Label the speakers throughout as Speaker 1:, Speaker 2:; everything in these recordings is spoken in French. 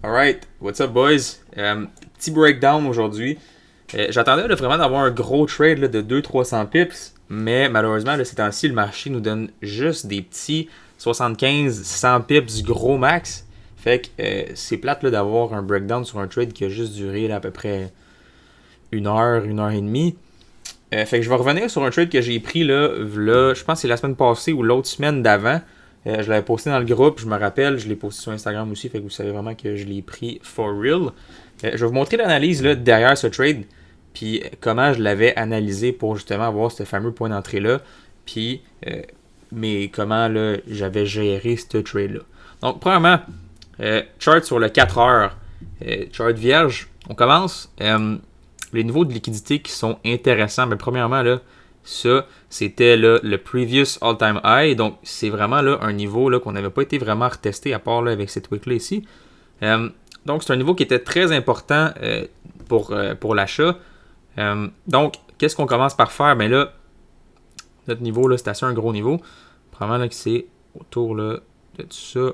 Speaker 1: Alright, what's up boys? Petit breakdown aujourd'hui. J'attendais vraiment d'avoir un gros trade là, de 200-300 pips, mais malheureusement, là, ces temps-ci, le marché nous donne juste des petits 75-100 pips gros max. Fait que c'est plate là, d'avoir un breakdown sur un trade qui a juste duré là, à peu près une heure et demie. Fait que je vais revenir sur un trade que j'ai pris là, je pense que c'est la semaine passée ou l'autre semaine d'avant. Je l'avais posté dans le groupe, je me rappelle, je l'ai posté sur Instagram aussi, fait que vous savez vraiment que je l'ai pris for real. Je vais vous montrer l'analyse là, derrière ce trade, puis comment je l'avais analysé pour justement avoir ce fameux point d'entrée là, puis mais comment là, j'avais géré ce trade là. Donc premièrement, chart sur le 4 heures, chart vierge, on commence. Les niveaux de liquidité qui sont intéressants, mais premièrement là, ça, c'était là, le previous all-time high. Donc, c'est vraiment là, un niveau là, qu'on n'avait pas été vraiment retesté à part là, avec cette wick-là ici. Donc, c'est un niveau qui était très important pour l'achat. Donc, qu'est-ce qu'on commence par faire? Ben là, notre niveau, là, c'est assez un gros niveau. Probablement là, que c'est autour là, de tout ça.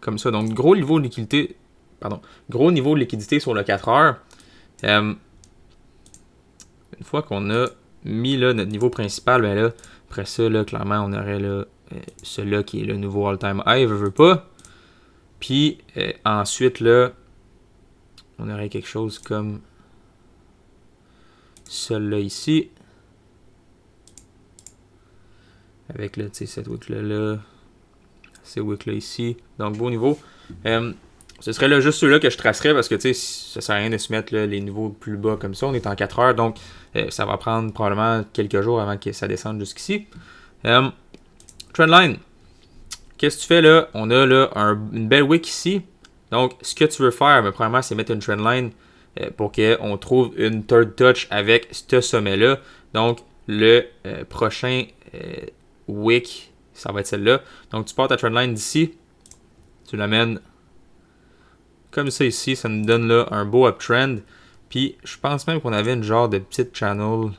Speaker 1: Comme ça. Donc, gros niveau de liquidité. Gros niveau de liquidité sur le 4 heures. Une fois qu'on a mis là, notre niveau principal, ben là, après ça, là, clairement, on aurait là, celui-là qui est le nouveau all-time high, veut pas. Puis ensuite, là, on aurait quelque chose comme celui-là ici. Avec là, cette wick-là, ces wick-là ici. Donc, beau niveau. Ce serait là juste ceux-là que je tracerais parce que ça ne sert à rien de se mettre là, les niveaux plus bas comme ça. On est en 4 heures, donc ça va prendre probablement quelques jours avant que ça descende jusqu'ici. Trendline. Qu'est-ce que tu fais là? On a là une belle wick ici. Donc, ce que tu veux faire, premièrement, c'est mettre une trendline pour qu'on trouve une third touch avec ce sommet-là. Donc, le prochain wick, ça va être celle-là. Donc, tu pars ta trendline d'ici. Tu l'amènes comme ça ici, ça nous donne là un beau uptrend. Puis je pense même qu'on avait une genre de petite channel.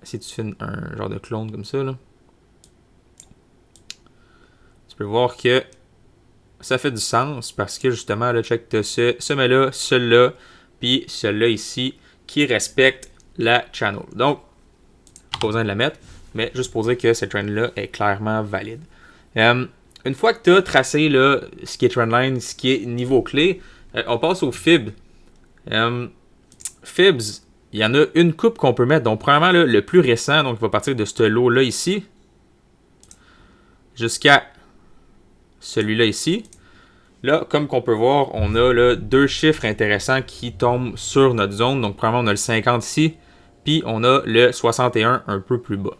Speaker 1: Si tu fais un genre de clone comme ça, là, tu peux voir que ça fait du sens parce que justement, là, check, tu as ce sommet-là, celui-là, puis celui-là ici qui respecte la channel. Donc, pas besoin de la mettre, mais juste pour dire que cette trend-là est clairement valide. Une fois que tu as tracé là, ce qui est trendline, ce qui est niveau clé, on passe au fib. Fibs, il y en a une coupe qu'on peut mettre. Donc, premièrement, là, le plus récent, donc il va partir de ce lot-là ici jusqu'à celui-là ici. Là, comme qu'on peut voir, on a là, deux chiffres intéressants qui tombent sur notre zone. Donc, premièrement, on a le 50 ici, puis on a le 61 un peu plus bas.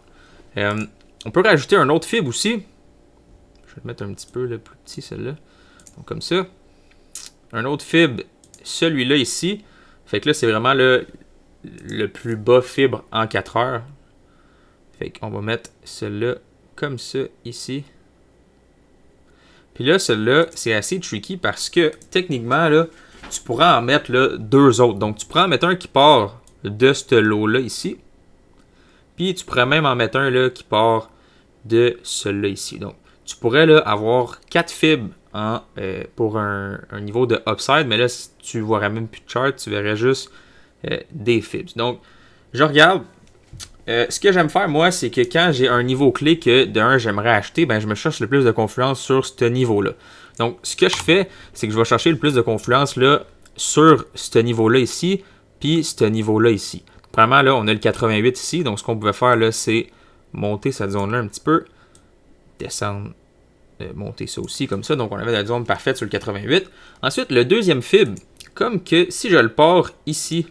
Speaker 1: On peut rajouter un autre fib aussi. Je vais le mettre un petit peu le plus petit, celle-là. Donc, comme ça. Un autre fib, celui-là ici. Fait que là, c'est vraiment le plus bas fibre en 4 heures. Fait qu'on va mettre celui-là comme ça ici. Puis là, celui-là, c'est assez tricky parce que techniquement, là, tu pourras en mettre là, deux autres. Donc, tu pourras en mettre un qui part de ce lot-là ici. Puis, tu pourrais même en mettre un là, qui part de celui-là ici. Donc, tu pourrais là, avoir 4 fibres pour un niveau de upside, mais là, tu ne verrais même plus de chart, tu verrais juste des fibs. Donc, je regarde. Ce que j'aime faire, moi, c'est que quand j'ai un niveau clé que de un, j'aimerais acheter, ben, je me cherche le plus de confluence sur ce niveau-là. Donc, ce que je fais, c'est que je vais chercher le plus de confluence là, sur ce niveau-là ici, puis ce niveau-là ici. Premièrement, là, on a le 88 ici, donc ce qu'on pouvait faire, là, c'est monter cette zone-là un petit peu, descendre, monter ça aussi comme ça. Donc, on avait la zone parfaite sur le 88. Ensuite, le deuxième fib, comme que si je le pars ici,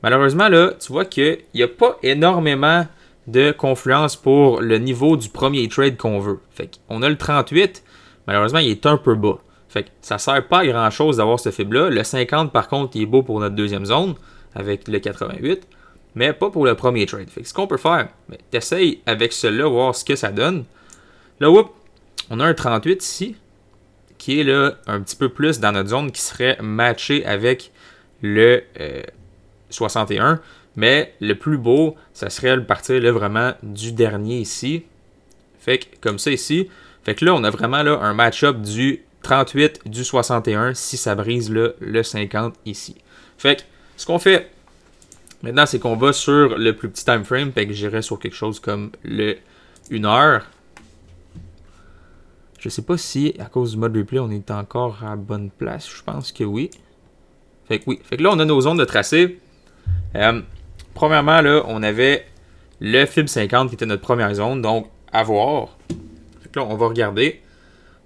Speaker 1: malheureusement, là, tu vois qu'il n'y a pas énormément de confluence pour le niveau du premier trade qu'on veut. Fait qu'on a le 38, malheureusement, il est un peu bas. Fait que ça ne sert pas à grand-chose d'avoir ce fib-là. Le 50, par contre, il est beau pour notre deuxième zone, avec le 88, mais pas pour le premier trade. Fait que ce qu'on peut faire, tu essayes avec celui-là, voir ce que ça donne. Là, on a un 38 ici, qui est là un petit peu plus dans notre zone, qui serait matché avec le 61. Mais le plus beau, ça serait le partir là, vraiment du dernier ici. Fait que comme ça ici. Fait que là, on a vraiment là, un match-up du 38, du 61, si ça brise là, le 50 ici. Fait que ce qu'on fait maintenant, c'est qu'on va sur le plus petit time frame. Fait que j'irai sur quelque chose comme le 1 heure. Je sais pas si, à cause du mode replay, on est encore à bonne place. Je pense que oui. Fait que oui. Fait que là, on a nos zones de tracé. Premièrement, là, on avait le fib 50 qui était notre première zone. Donc, à voir. Fait que là, on va regarder.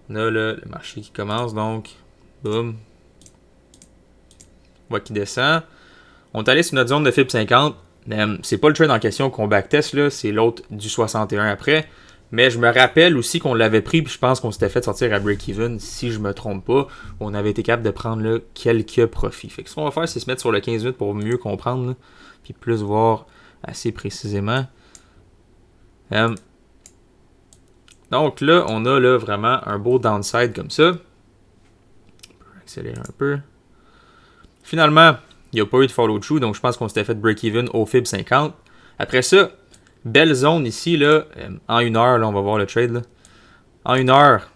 Speaker 1: On a le marché qui commence. Donc, boum. On voit qu'il descend. On est allé sur notre zone de fib 50. C'est pas le trade en question qu'on backtest, là. C'est l'autre du 61 après. Mais je me rappelle aussi qu'on l'avait pris, puis je pense qu'on s'était fait sortir à break-even, si je me trompe pas. On avait été capable de prendre là, quelques profits. Fait que ce qu'on va faire, c'est se mettre sur le 15 minutes pour mieux comprendre, là, puis plus voir assez précisément. Donc là, on a là, vraiment un beau downside comme ça. On peut accélérer un peu. Finalement, il n'y a pas eu de follow-through, donc je pense qu'on s'était fait break-even au fib 50. Après ça, belle zone ici, là, en 1 heure, là, on va voir le trade. Là. En 1 heure,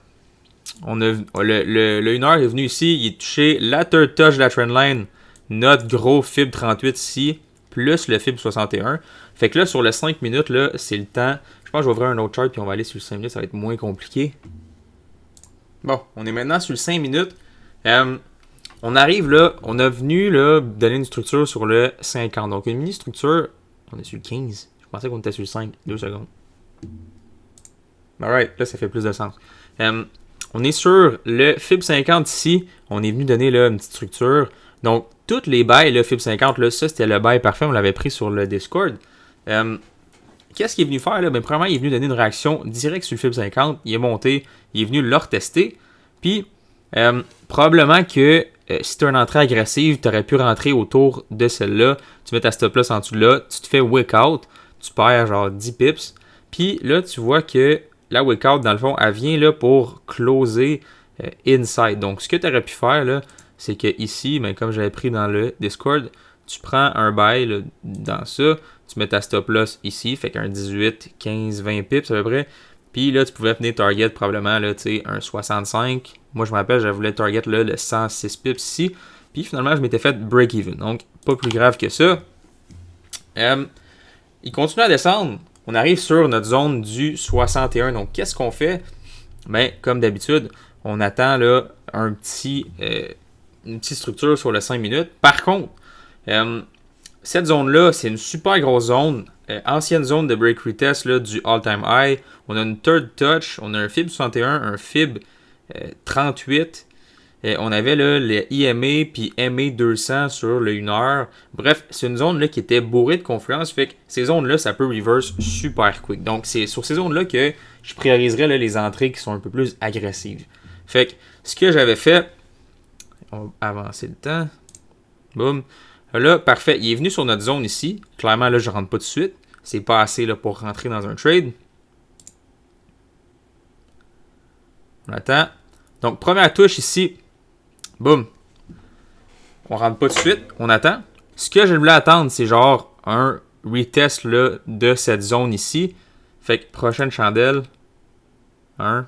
Speaker 1: on a, le 1 heure est venu ici, il est touché la third touch de la trendline, notre gros fib 38 ici, plus le fib 61. Fait que là, sur le 5 minutes, là, c'est le temps. Je pense que je vais ouvrir un autre chart, puis on va aller sur le 5 minutes, ça va être moins compliqué. Bon, on est maintenant sur le 5 minutes. On arrive là, on a venu là, donner une structure sur le 50. Donc une mini-structure, on est sur le 15. Je pensais qu'on était sur le 5. 2 secondes. Alright, là ça fait plus de sens. On est sur le fib 50 ici. On est venu donner là, une petite structure. Donc toutes les bails, le fib 50, là, ça c'était le bail parfait. On l'avait pris sur le Discord. Qu'est-ce qu'il est venu faire là? Ben, premièrement, il est venu donner une réaction directe sur le fib 50. Il est monté, il est venu le retester. Puis probablement que si tu as une entrée agressive, tu aurais pu rentrer autour de celle-là. Tu mets ta stop loss en dessous de là, tu te fais wake out, tu perds genre 10 pips. Puis là, tu vois que la wake out, dans le fond, elle vient là pour closer inside. Donc, ce que tu aurais pu faire, là, c'est que ici, ben, comme j'avais pris dans le Discord, tu prends un buy là, dans ça, tu mets ta stop loss ici, fait qu'un 18, 15, 20 pips à peu près. Puis là, tu pouvais venir target probablement là, un 65. Moi, je me rappelle, j'avais voulu target là, le 106 pips ici. Puis finalement, je m'étais fait break-even. Donc, pas plus grave que ça. Il continue à descendre. On arrive sur notre zone du 61. Donc, qu'est-ce qu'on fait? Ben, comme d'habitude, on attend là, une petite structure sur le 5 minutes. Par contre, cette zone-là, c'est une super grosse zone. Ancienne zone de break retest là, du all-time high. On a une third touch. On a un fib 61, un fib 38. On avait là, les IMA puis MA 200 sur le 1 heure. Bref, c'est une zone là, qui était bourrée de confluence. Fait que ces zones-là, ça peut reverse super quick. Donc, c'est sur ces zones-là que je prioriserais là, les entrées qui sont un peu plus agressives. Fait que ce que j'avais fait, on va avancer le temps. Boum. Là, parfait. Il est venu sur notre zone ici. Clairement, là, je ne rentre pas tout de suite. C'est pas assez là, pour rentrer dans un trade. On attend. Donc, première touche ici. Boum. On rentre pas tout de suite. On attend. Ce que je voulais attendre, c'est genre un retest là, de cette zone ici. Fait que prochaine chandelle. 1.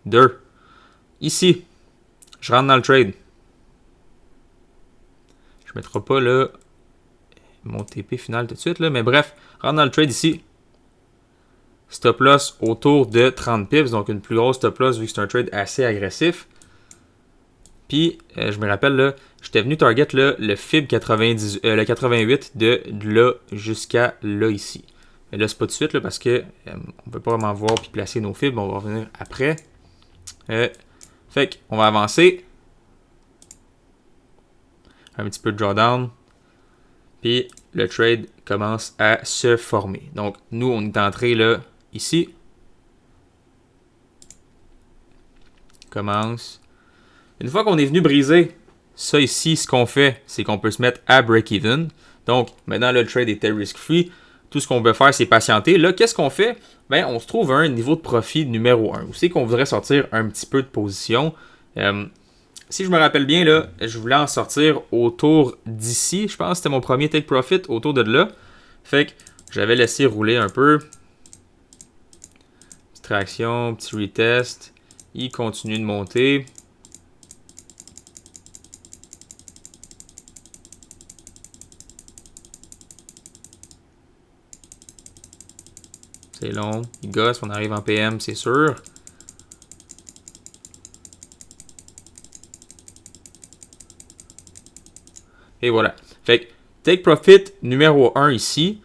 Speaker 1: 2. Ici. Je rentre dans le trade. Je ne mettrai pas là mon TP final tout de suite, là, mais bref, rentre dans le trade ici. Stop loss autour de 30 pips, donc une plus grosse stop loss vu que c'est un trade assez agressif. Puis, je me rappelle, là, j'étais venu target là, le fib 90, le 88 de là jusqu'à là ici. Mais là, c'est pas tout de suite là, parce que on peut pas vraiment voir puis placer nos fibs, on va revenir après. Fait qu'on va avancer. Un petit peu de drawdown. Puis le trade commence à se former. Donc, nous, on est entré là, ici. Commence. Une fois qu'on est venu briser ça ici, ce qu'on fait, c'est qu'on peut se mettre à break-even. Donc, maintenant, là, le trade était risk-free. Tout ce qu'on peut faire, c'est patienter. Là, qu'est-ce qu'on fait? Ben, on se trouve à un niveau de profit numéro 1. Où c'est qu'on voudrait sortir un petit peu de position? Si je me rappelle bien, là, je voulais en sortir autour d'ici. Je pense que c'était mon premier take profit autour de là. Fait que j'avais laissé rouler un peu. rétraction, petit retest. Il continue de monter. C'est long. Il gosse, on arrive en PM, c'est sûr. Et voilà. Fait que Take Profit numéro 1 ici.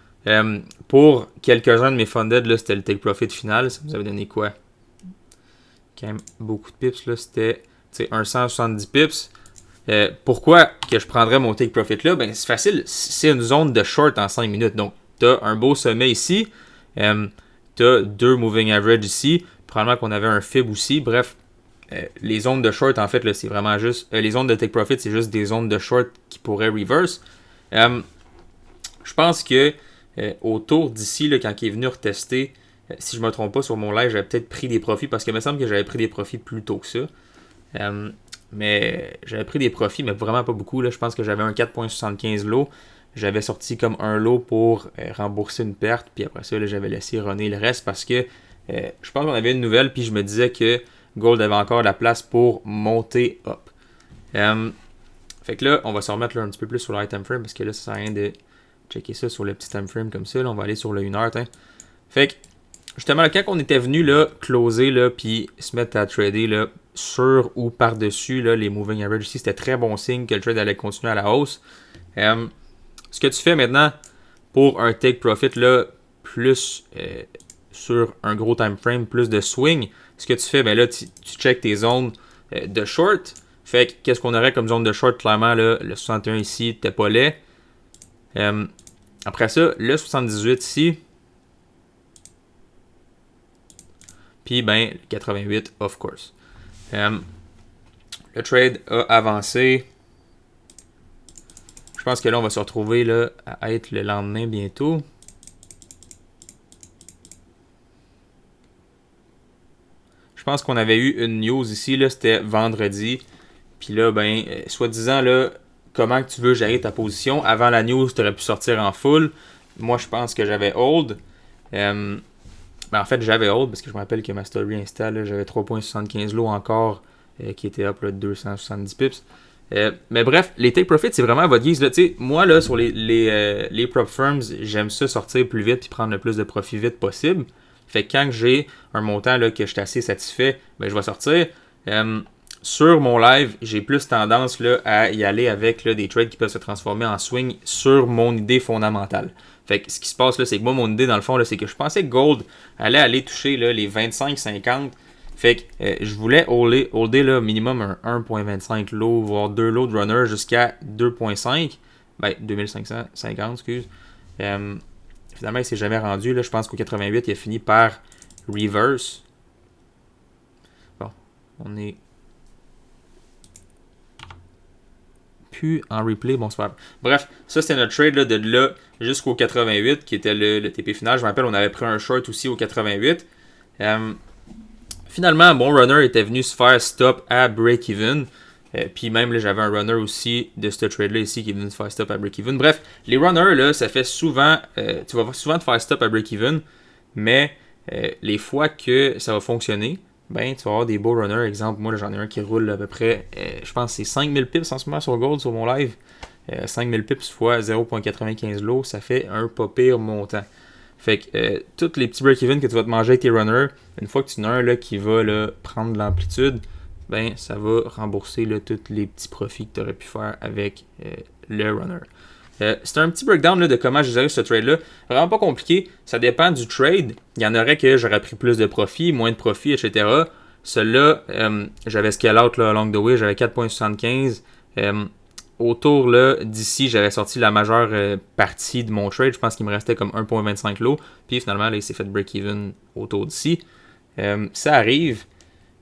Speaker 1: Pour quelques-uns de mes funded, là, c'était le Take Profit final. Ça vous avait donné quoi? Quand même beaucoup de pips, là. C'était un 170 pips. Pourquoi que je prendrais mon Take Profit là? Ben, c'est facile. C'est une zone de short en 5 minutes. Donc, tu as un beau sommet ici. Tu as 2 moving average ici. Probablement qu'on avait un fib aussi. Bref, les zones de short, en fait, là, c'est vraiment juste... les zones de Take Profit, c'est juste des zones de short qui pourraient reverse. Je pense que autour d'ici, là, quand il est venu retester, si je ne me trompe pas sur mon live, j'avais peut-être pris des profits parce qu'il me semble que j'avais pris des profits plus tôt que ça. Mais j'avais pris des profits, mais vraiment pas beaucoup. Là. Je pense que j'avais un 4.75 lot. J'avais sorti comme un lot pour rembourser une perte. Puis après ça, là, j'avais laissé runner le reste parce que je pense qu'on avait une nouvelle. Puis je me disais que Gold avait encore la place pour monter up. Fait que là, on va se remettre là, un petit peu plus sur le high time frame parce que là, ça sert à rien de checker ça sur le petit time frame comme ça. Là, on va aller sur le 1 heure. Fait que justement, là, quand on était venu là, closer là, puis se mettre à trader là, sur ou par-dessus là, les moving average ici, c'était très bon signe que le trade allait continuer à la hausse. Ce que tu fais maintenant pour un take profit là, plus sur un gros time frame, plus de swing, ce que tu fais, ben là, tu checkes tes zones de short. Fait que qu'est-ce qu'on aurait comme zone de short? Clairement, là, le 61 ici, t'es pas laid. Après ça, le 78 ici. Puis, ben, le 88, of course. Le trade a avancé. Je pense que là, on va se retrouver là, à être le lendemain bientôt. Je pense qu'on avait eu une news ici, là, c'était vendredi. Puis là, ben, soi-disant, là, comment que tu veux gérer ta position. Avant la news, tu aurais pu sortir en full. Moi, je pense que j'avais hold. Ben, en fait, j'avais hold parce que je me rappelle que ma story install, j'avais 3.75 lots encore qui était up là, 270 pips. Mais bref, les take profits, c'est vraiment à votre guise. Là, moi, là, sur les prop firms, j'aime ça sortir plus vite et prendre le plus de profit vite possible. Fait que quand j'ai un montant là, que je suis assez satisfait, ben, je vais sortir. Sur mon live, j'ai plus tendance là, à y aller avec là, des trades qui peuvent se transformer en swing sur mon idée fondamentale. Fait que ce qui se passe là, c'est que moi, mon idée dans le fond, là, c'est que je pensais que Gold allait aller toucher là, les 25-50. Fait que je voulais holder là, minimum un 1.25 lot, voire 2 lots de runner jusqu'à 2.5. Ben, 2550, excuse. Finalement, il s'est jamais rendu. Là, je pense qu'au 88, il a fini par reverse. Bon, on est plus en replay. Bon, c'est pas grave. Bref, ça c'était notre trade là, de là jusqu'au 88 qui était le TP final. Je me rappelle, on avait pris un short aussi au 88. Finalement, mon runner était venu se faire stop à break-even. Puis même, là, j'avais un runner aussi de ce trade-là ici qui est venu se faire stop à break-even. Bref, les runners, là, ça fait souvent... tu vas souvent te faire stop à break-even, mais les fois que ça va fonctionner, ben, tu vas avoir des beaux runners. Exemple, moi, là, j'en ai un qui roule à peu près, je pense que c'est 5000 pips en ce moment sur Gold, sur mon live. 5000 pips fois 0.95 lots, ça fait un pas pire montant. Fait que tous les petits break-even que tu vas te manger avec tes runners, une fois que tu en as un là, qui va là, prendre de l'amplitude, ben ça va rembourser là, tous les petits profits que tu aurais pu faire avec le runner. C'est un petit breakdown là, de comment je gérer ce trade-là. Vraiment pas compliqué. Ça dépend du trade. Il y en aurait que j'aurais pris plus de profits, moins de profits, etc. Celui-là, j'avais scale out là, along the way, j'avais 4.75. Autour là, d'ici, j'avais sorti la majeure partie de mon trade. Je pense qu'il me restait comme 1.25 lots. Puis finalement, là, il s'est fait break-even autour d'ici. Ça arrive.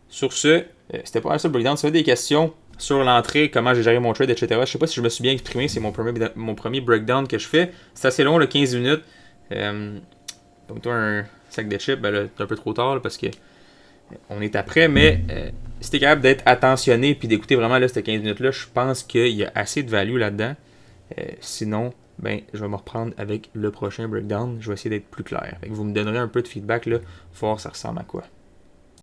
Speaker 1: Sur ce, c'était pas ça le breakdown. Si vous avez des questions sur l'entrée, comment j'ai géré mon trade, etc. Je sais pas si je me suis bien exprimé. C'est mon premier breakdown que je fais. C'est assez long, là, 15 minutes. Comme toi, un sac de chips, ben là, c'est un peu trop tard là, parce que on est après, mais si t'es capable d'être attentionné puis d'écouter vraiment là, ces 15 minutes-là, je pense qu'il y a assez de value là-dedans. Sinon, ben, je vais me reprendre avec le prochain breakdown. Je vais essayer d'être plus clair. Fait que vous me donnerez un peu de feedback, là, voir ça ressemble à quoi.